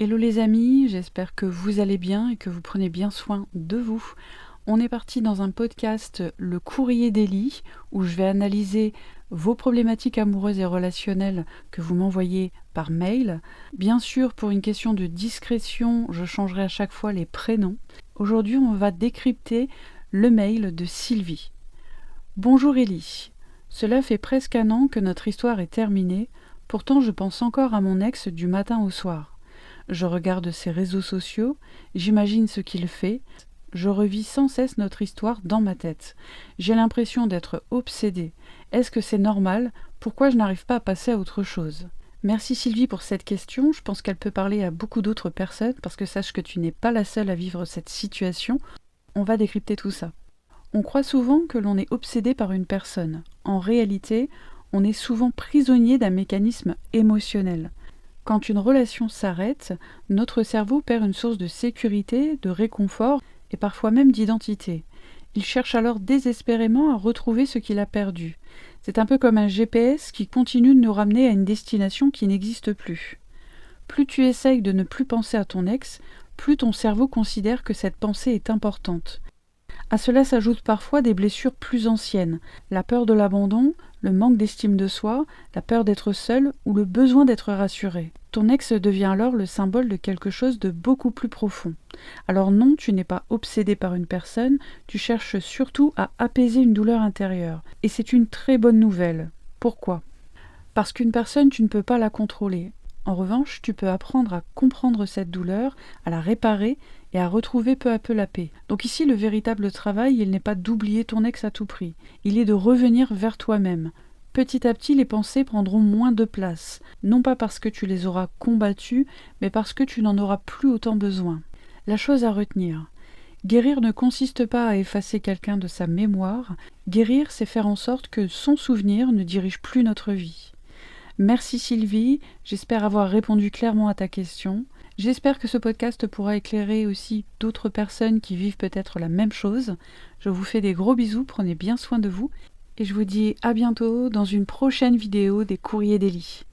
Hello les amis, j'espère que vous allez bien et que vous prenez bien soin de vous. On est parti dans un podcast Le Courrier d'Ellie où je vais analyser vos problématiques amoureuses et relationnelles que vous m'envoyez par mail. Bien sûr, pour une question de discrétion, je changerai à chaque fois les prénoms. Aujourd'hui, on va décrypter le mail de Sylvie. Bonjour Ellie, cela fait presque un an que notre histoire est terminée, pourtant je pense encore à mon ex du matin au soir. Je regarde ses réseaux sociaux, j'imagine ce qu'il fait, je revis sans cesse notre histoire dans ma tête. J'ai l'impression d'être obsédée. Est-ce que c'est normal? Pourquoi je n'arrive pas à passer à autre chose? Merci Sylvie pour cette question, je pense qu'elle peut parler à beaucoup d'autres personnes, parce que sache que tu n'es pas la seule à vivre cette situation. On va décrypter tout ça. On croit souvent que l'on est obsédé par une personne. En réalité, on est souvent prisonnier d'un mécanisme émotionnel. Quand une relation s'arrête, notre cerveau perd une source de sécurité, de réconfort et parfois même d'identité. Il cherche alors désespérément à retrouver ce qu'il a perdu. C'est un peu comme un GPS qui continue de nous ramener à une destination qui n'existe plus. Plus tu essayes de ne plus penser à ton ex, plus ton cerveau considère que cette pensée est importante. À cela s'ajoutent parfois des blessures plus anciennes, la peur de l'abandon, le manque d'estime de soi, la peur d'être seul ou le besoin d'être rassuré. Ton ex devient alors le symbole de quelque chose de beaucoup plus profond. Alors non, tu n'es pas obsédé par une personne, tu cherches surtout à apaiser une douleur intérieure. Et c'est une très bonne nouvelle. Pourquoi ? Parce qu'une personne, tu ne peux pas la contrôler. En revanche, tu peux apprendre à comprendre cette douleur, à la réparer et à retrouver peu à peu la paix. Donc ici, le véritable travail, il n'est pas d'oublier ton ex à tout prix. Il est de revenir vers toi-même. Petit à petit, les pensées prendront moins de place, non pas parce que tu les auras combattues, mais parce que tu n'en auras plus autant besoin. La chose à retenir. Guérir ne consiste pas à effacer quelqu'un de sa mémoire. Guérir, c'est faire en sorte que son souvenir ne dirige plus notre vie. Merci Sylvie, j'espère avoir répondu clairement à ta question. J'espère que ce podcast pourra éclairer aussi d'autres personnes qui vivent peut-être la même chose. Je vous fais des gros bisous, prenez bien soin de vous et je vous dis à bientôt dans une prochaine vidéo des Courriers d'Ellie.